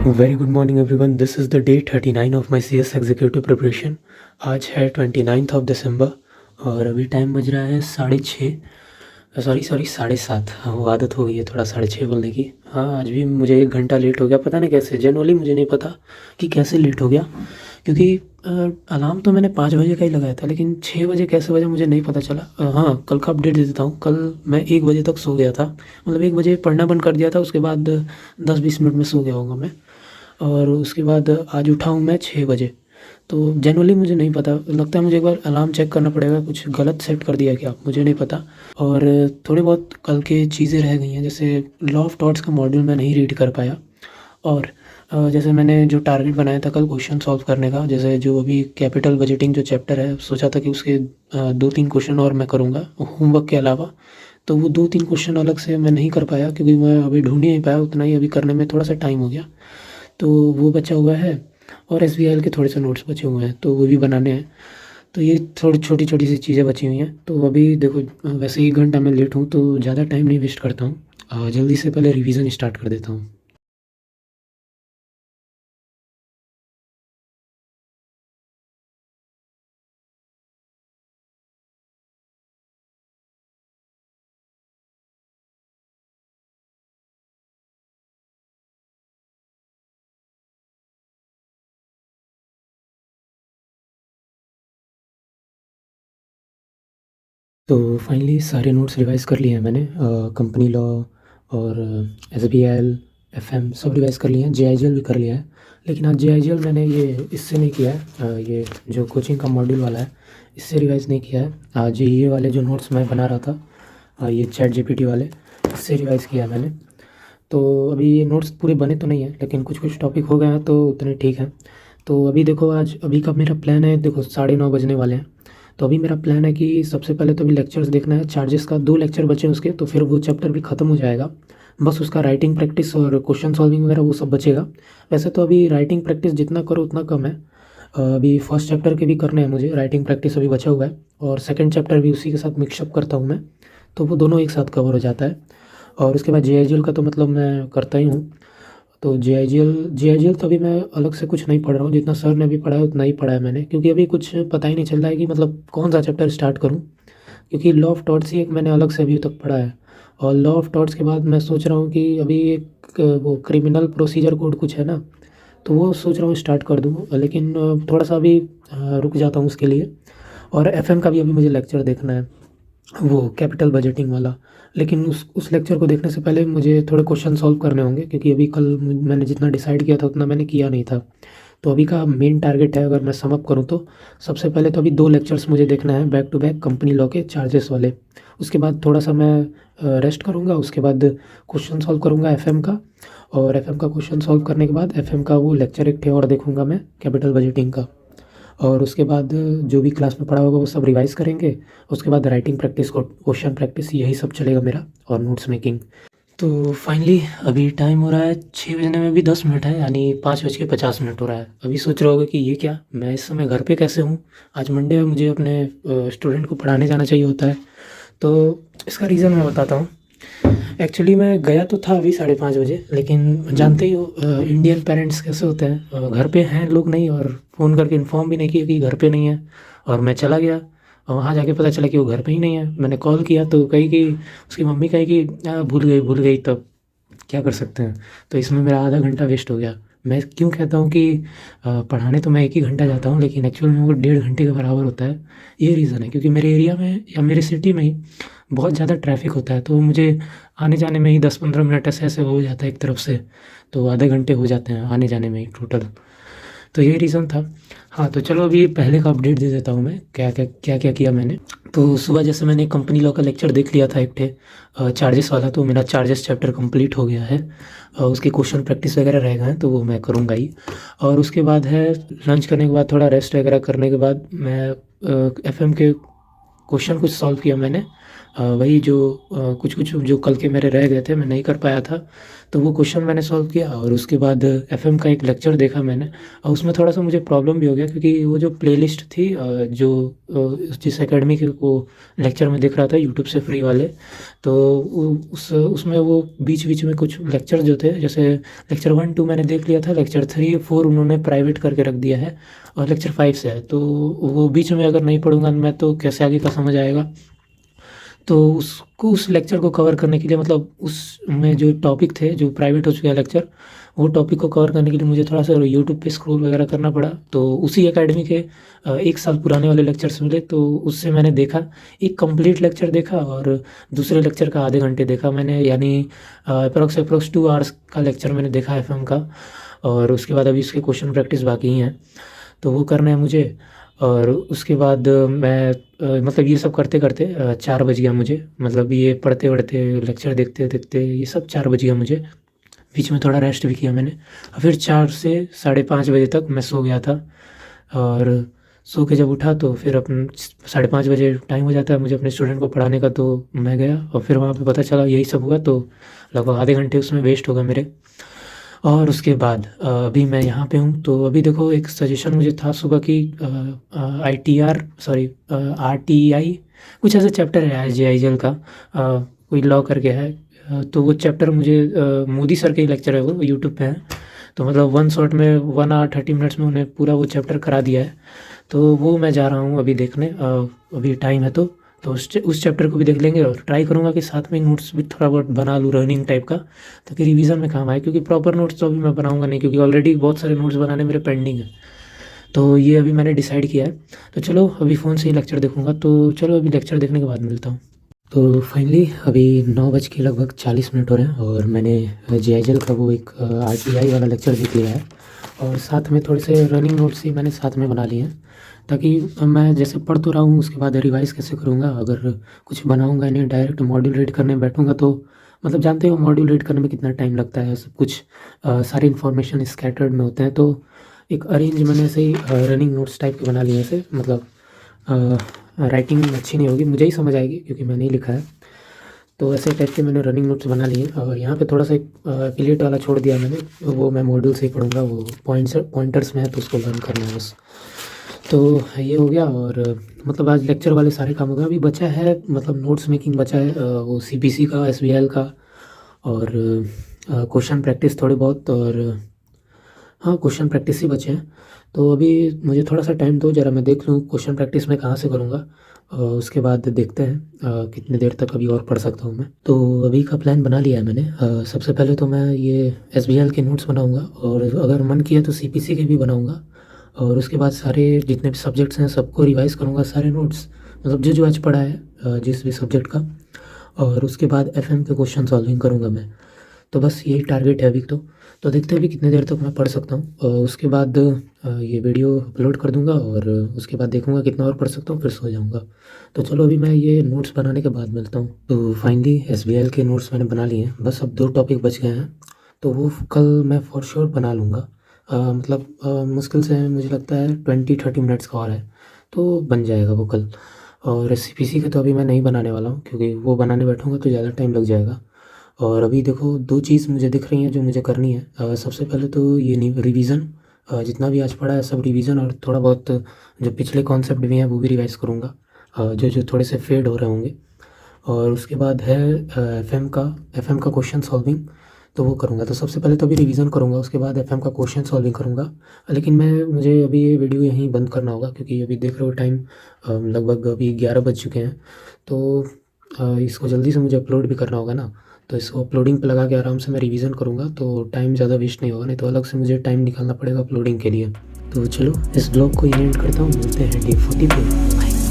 Very good morning everyone, this is the day 39 of my C S executive preparation. आज है 29 of December और अभी time बज रहा है 6:30, सॉरी 7:30। हाँ, वो आदत हो गई है थोड़ा 6:30 बोलने की। हाँ, आज भी मुझे 1 घंटा लेट हो गया, पता नहीं कैसे। जनरली मुझे नहीं पता कि कैसे लेट हो गया, क्योंकि अलार्म तो मैंने 5 बजे का ही लगाया था, लेकिन 6 बजे कैसे बजा मुझे नहीं पता चला। हाँ, कल का अपडेट दे देता हूँ। कल मैं 1 बजे तक सो गया था, मतलब 1 बजे पढ़ना बंद कर दिया था, उसके बाद 10-20 मिनट में सो गया होगा मैं। और उसके बाद आज उठा हूँ मैं 6 बजे। तो जनरली मुझे नहीं पता, लगता है मुझे एक बार अलार्म चेक करना पड़ेगा, कुछ गलत सेट कर दिया क्या, मुझे नहीं पता। और थोड़े बहुत कल के चीज़ें रह गई हैं, जैसे लॉ ऑफ थॉट्स का मॉड्यूल मैं नहीं रीड कर पाया। और जैसे मैंने जो टारगेट बनाया था कल क्वेश्चन सॉल्व करने का, जैसे जो अभी कैपिटल बजटिंग जो चैप्टर है, सोचा था कि उसके 2-3 क्वेश्चन और मैं करूँगा होमवर्क के अलावा। तो वो 2-3 क्वेश्चन अलग से मैं नहीं कर पाया, क्योंकि मैं अभी ढूंढ ही नहीं पाया, उतना ही अभी करने में थोड़ा सा टाइम हो गया। तो वो बचा हुआ है, और एसबीआई के थोड़े से नोट्स बचे हुए हैं, तो वो भी बनाने हैं। तो ये थोड़ी छोटी छोटी सी चीज़ें बची हुई हैं। तो अभी देखो, वैसे 1 घंटा मैं लेट हूँ, तो ज़्यादा टाइम नहीं वेस्ट करता हूँ, जल्दी से पहले रिवीजन स्टार्ट कर देता हूँ। तो फाइनली सारे नोट्स रिवाइज़ कर लिए हैं मैंने। कंपनी लॉ और एसबीएल, एफएम सब रिवाइज़ कर लिए हैं। जेआईजीएल भी कर लिया है, लेकिन आज जेआईजीएल मैंने ये इससे नहीं किया है, ये जो कोचिंग का मॉड्यूल वाला है, इससे रिवाइज़ नहीं किया है। आज ये वाले जो नोट्स मैं बना रहा था, ये चैट जीपीटी वाले, इससे रिवाइज़ किया है मैंने। तो अभी ये नोट्स पूरे बने तो नहीं हैं, लेकिन कुछ कुछ टॉपिक हो गए हैं, तो उतने ठीक हैं। तो अभी देखो, आज अभी का मेरा प्लान है, देखो 9:30 बजने वाले हैं। तो अभी मेरा प्लान है कि सबसे पहले तो अभी लेक्चर्स देखना है, चार्जेस का 2 लेक्चर बचे हैं उसके, तो फिर वो चैप्टर भी ख़त्म हो जाएगा। बस उसका राइटिंग प्रैक्टिस और क्वेश्चन सॉल्विंग वगैरह वो सब बचेगा। वैसे तो अभी राइटिंग प्रैक्टिस जितना करो उतना कम है। अभी फर्स्ट चैप्टर के भी करने हैं मुझे, राइटिंग प्रैक्टिस अभी बचा हुआ है, और सेकंड चैप्टर भी उसी के साथ मिक्सअप करता हूँ मैं, तो वो दोनों एक साथ कवर हो जाता है। और उसके बाद जेआईजीएल का तो मतलब मैं करता ही हूँ। तो जेआईजीएल तो अभी मैं अलग से कुछ नहीं पढ़ रहा हूँ, जितना सर ने अभी पढ़ाया उतना ही पढ़ा है मैंने, क्योंकि अभी कुछ पता ही नहीं चल रहा है कि मतलब कौन सा चैप्टर स्टार्ट करूँ। क्योंकि लॉ ऑफ टॉट्स ही एक मैंने अलग से अभी तक पढ़ा है, और लॉ ऑफ टॉट्स के बाद मैं सोच रहा हूँ कि अभी एक वो क्रिमिनल प्रोसीजर कोड कुछ है ना, तो वो सोच रहा हूँ स्टार्ट कर दूँ, लेकिन थोड़ा सा अभी रुक जाता हूँ उसके लिए। और एफएम का भी अभी मुझे लेक्चर देखना है, वो कैपिटल बजटिंग वाला। लेकिन उस लेक्चर को देखने से पहले मुझे थोड़े क्वेश्चन सॉल्व करने होंगे, क्योंकि अभी कल मैंने जितना डिसाइड किया था उतना मैंने किया नहीं था। तो अभी का मेन टारगेट है, अगर मैं सम अप करूँ तो सबसे पहले तो अभी 2 लेक्चर्स मुझे देखना है back to back, company law के चार्जेस वाले। उसके बाद थोड़ा सा मैं रेस्ट करूँगा, उसके बाद क्वेश्चन सॉल्व करूँगा एफएम का। और एफएम का क्वेश्चन सॉल्व करने के बाद एफएम का वो लेक्चर एक थे और देखूँगा मैं, कैपिटल बजटिंग का। और उसके बाद जो भी क्लास में पढ़ा होगा वो सब रिवाइज़ करेंगे। उसके बाद राइटिंग प्रैक्टिस, क्वेश्चन प्रैक्टिस, यही सब चलेगा मेरा, और नोट्स मेकिंग। तो फाइनली अभी टाइम हो रहा है 6 बजने में भी 10 मिनट है, यानी 5:50 हो रहा है। अभी सोच रहे होगे कि ये क्या, मैं इस समय घर पे कैसे हूँ। आज मंडे है, मुझे अपने स्टूडेंट को पढ़ाने जाना चाहिए होता है। तो इसका रीज़न मैं बताता हूँ। एक्चुअली मैं गया तो था अभी 5:30 बजे, लेकिन जानते ही हो इंडियन पेरेंट्स कैसे होते हैं, घर पे हैं लोग नहीं, और फ़ोन करके इन्फॉर्म भी नहीं किया कि घर पे नहीं है। और मैं चला गया, और वहाँ जाके पता चला कि वो घर पे ही नहीं है। मैंने कॉल किया तो कही कि उसकी मम्मी कही कि भूल गई, तब क्या कर सकते हैं। तो इसमें मेरा आधा घंटा वेस्ट हो गया। मैं क्यों कहता हूँ कि पढ़ाने तो मैं 1 ही घंटा जाता हूँ, लेकिन एक्चुअल में वो 1.5 घंटे के बराबर होता है। ये रीज़न है, क्योंकि मेरे एरिया में या मेरे सिटी में ही बहुत ज़्यादा ट्रैफ़िक होता है, तो मुझे आने जाने में ही 10-15 मिनट ऐसे ऐसे हो जाता है एक तरफ से, तो आधे घंटे हो जाते हैं आने जाने में ही टोटल। तो यही रीज़न था। हाँ, तो चलो अभी पहले का अपडेट दे देता हूँ मैं, क्या किया मैंने। तो सुबह जैसे मैंने कंपनी लॉ का लेक्चर देख लिया था एक ठे, चार्जेस वाला, तो मेरा चार्जेस चैप्टर कंप्लीट हो गया है। उसके क्वेश्चन प्रैक्टिस वगैरह रह गए हैं, तो वो मैं करूँगा ही। और उसके बाद है लंच करने के बाद, थोड़ा रेस्ट वगैरह करने के बाद मैं एफएम के क्वेश्चन कुछ सॉल्व किया मैंने, वही जो कुछ-कुछ जो कल के मेरे रह गए थे, मैं नहीं कर पाया था, तो वो क्वेश्चन मैंने सॉल्व किया और उसके बाद एफएम का एक लेक्चर देखा मैंने और उसमें थोड़ा-सा मुझे प्रॉब्लम भी हो गया क्योंकि वो जो प्लेलिस्ट थी जो जिस अकेडमी के वो लेक्चर में दिख रहा था यूट्यूब से फ्री वाले, तो उसमें वो बीच-बीच में कुछ लेक्चर जो थे, जैसे लेक्चर 1, 2 मैंने देख लिया था, लेक्चर 3, 4 उन्होंने प्राइवेट करके रख दिया है और लेक्चर 5 से है, तो वो बीच में अगर नहीं पढ़ूँगा मैं तो कैसे आगे का समझ आएगा। तो उसको उस लेक्चर को कवर करने के लिए मतलब उसमें जो टॉपिक थे, जो प्राइवेट हो चुके हैं लेक्चर, वो टॉपिक को कवर करने के लिए मुझे थोड़ा-सा यूट्यूब पे स्क्रॉल वगैरह करना पड़ा। तो उसी अकेडमी के 1 साल पुराने वाले लेक्चर्स मिले, तो उससे मैंने देखा, एक कंप्लीट लेक्चर देखा और दूसरे लेक्चर का आधे घंटे देखा मैंने, यानी एप्रॉक्स 2 आवर्स का लेक्चर मैंने देखा एफएम का और उसके बाद अभी उसके क्वेश्चन प्रैक्टिस बाकी ही हैं, तो वो करना है मुझे। और उसके बाद मैं मतलब ये सब करते-करते 4 बज गया मुझे, मतलब ये पढ़ते-वढ़ते, लेक्चर देखते-देखते ये सब 4 बज गया मुझे। बीच में थोड़ा रेस्ट भी किया मैंने और फिर 4 से साढ़े 5 बजे तक मैं सो गया था और सो के जब उठा तो फिर साढ़े 5 बजे टाइम हो जाता है मुझे अपने स्टूडेंट को पढ़ाने का, तो मैं गया और फिर वहाँ पे पता चला यही सब हुआ, तो लगभग आधे घंटे उसमें वेस्ट हो गए मेरे। और उसके बाद अभी मैं यहाँ पे हूँ, तो अभी देखो एक सजेशन मुझे था सुबह की आईटीआर सॉरी आरटीआई कुछ ऐसा चैप्टर है जेआईएल का, कोई लॉ करके है, तो वो चैप्टर मुझे मोदी सर के ही लेक्चर है, वो यूट्यूब पे है, तो मतलब वन शॉट में 1 आवर 30 मिनट्स में उन्हें पूरा वो चैप्टर करा दिया है, तो वो मैं जा रहा हूँ अभी देखने, अभी टाइम है तो उस चैप्टर को भी देख लेंगे और ट्राई करूँगा कि साथ में नोट्स भी थोड़ा बहुत बना लूँ रनिंग टाइप का, ताकि रिवीजन में काम आए, क्योंकि प्रॉपर नोट्स तो अभी मैं बनाऊँगा नहीं, क्योंकि ऑलरेडी बहुत सारे नोट्स बनाने मेरे पेंडिंग है। तो ये अभी मैंने डिसाइड किया है, तो चलो अभी फ़ोन से ही लेक्चर देखूँगा, तो चलो अभी लेक्चर देखने के बाद मिलता हूँ। तो फाइनली अभी 9 बज के लगभग 40 मिनट हो रहे हैं और मैंने जेआईएल का वो एक आरटीआई वाला लेक्चर देख लिया है और साथ में थोड़े से रनिंग नोट्स ही मैंने साथ में बना लिए हैं, ताकि मैं जैसे पढ़ तो रहा हूँ उसके बाद रिवाइज़ कैसे करूँगा, अगर कुछ बनाऊँगा नहीं डायरेक्ट मॉड्यूल रीड करने बैठूँगा तो मतलब जानते हो मॉड्यूल रीड करने में कितना टाइम लगता है, सब कुछ सारी इन्फॉर्मेशन स्कैटर्ड में होते हैं, तो एक अरेंज मैंने ऐसे ही रनिंग नोट्स टाइप के बना लिए ऐसे, मतलब राइटिंग अच्छी नहीं होगी, मुझे ही समझ आएगी क्योंकि मैंने ही लिखा है, तो ऐसे टाइप के मैंने रनिंग नोट्स बना लिए और यहाँ पे थोड़ा सा एक एफिलिएट वाला छोड़ दिया मैंने, वो मैं मॉड्यूल से ही पढ़ूँगा, वो पॉइंटर्स में है तो उसको लर्न करना है बस। तो ये हो गया और मतलब आज लेक्चर वाले सारे काम हो गए, अभी बचा है मतलब नोट्स मेकिंग बचा है, वो सीपीसी का, एसबीएल का और क्वेश्चन प्रैक्टिस थोड़े बहुत, और हाँ क्वेश्चन प्रैक्टिस ही बचे हैं, तो अभी मुझे थोड़ा सा टाइम दो, ज़रा मैं देख लूँ क्वेश्चन प्रैक्टिस मैं कहाँ से करूँगा, उसके बाद देखते हैं कितनी देर तक अभी और पढ़ सकता हूँ मैं। तो अभी का प्लान बना लिया है मैंने, सबसे पहले तो मैं ये एसबीएल के नोट्स बनाऊँगा और अगर मन किया तो सीपीसी के भी बनाऊँगा और उसके बाद सारे जितने भी सब्जेक्ट्स हैं सबको रिवाइज़ करूँगा, सारे नोट्स मतलब जो आज पढ़ा है जिस भी सब्जेक्ट का, और उसके बाद एफएम के क्वेश्चन सॉल्विंग करूँगा मैं। तो बस यही टारगेट है अभी तो देखते हैं अभी कितने देर तक मैं पढ़ सकता हूँ और उसके बाद ये वीडियो अपलोड कर दूँगा और उसके बाद देखूँगा कितना और पढ़ सकता हूँ, फिर सो जाऊँगा। तो चलो अभी मैं ये नोट्स बनाने के बाद मिलता हूँ। तो फाइनली एसबीएल के नोट्स मैंने बना लिए हैं, बस अब 2 टॉपिक बच गए हैं, तो वो कल मैं फॉर श्योर बना लूँगा। मतलब मुश्किल से मुझे लगता है 20-30 मिनट्स का और है, तो बन जाएगा वो कल। और सीपीसी के तो अभी मैं नहीं बनाने वाला हूँ, क्योंकि वो बनाने बैठूँगा तो ज़्यादा टाइम लग जाएगा। और अभी देखो 2 चीज़ मुझे दिख रही हैं जो मुझे करनी है। सबसे पहले तो ये रिवीजन, जितना भी आज पढ़ा है सब रिवीजन, और थोड़ा बहुत जो पिछले कॉन्सेप्ट भी हैं वो भी रिवाइज़ करूँगा, जो जो थोड़े से फेड हो रहे होंगे। और उसके बाद है एफएम का क्वेश्चन सॉल्विंग, तो वो करूँगा। तो सबसे पहले तो अभी रिवीजन करूँगा, उसके बाद एफएम का क्वेश्चन सॉल्विंग करूँगा। लेकिन मुझे अभी ये वीडियो यहीं बंद करना होगा, क्योंकि अभी देख रहे हो टाइम लगभग अभी 11 बज चुके हैं, तो इसको जल्दी से मुझे अपलोड भी करना होगा ना, तो इसको अपलोडिंग पे लगा के आराम से मैं रिवीजन करूँगा, तो टाइम ज़्यादा वेस्ट नहीं होगा, नहीं तो अलग से मुझे टाइम निकालना पड़ेगा अपलोडिंग के लिए। तो चलो इस ब्लॉग को यहीं एंड करता हूँ, मिलते हैं डे 40 पे। बाय।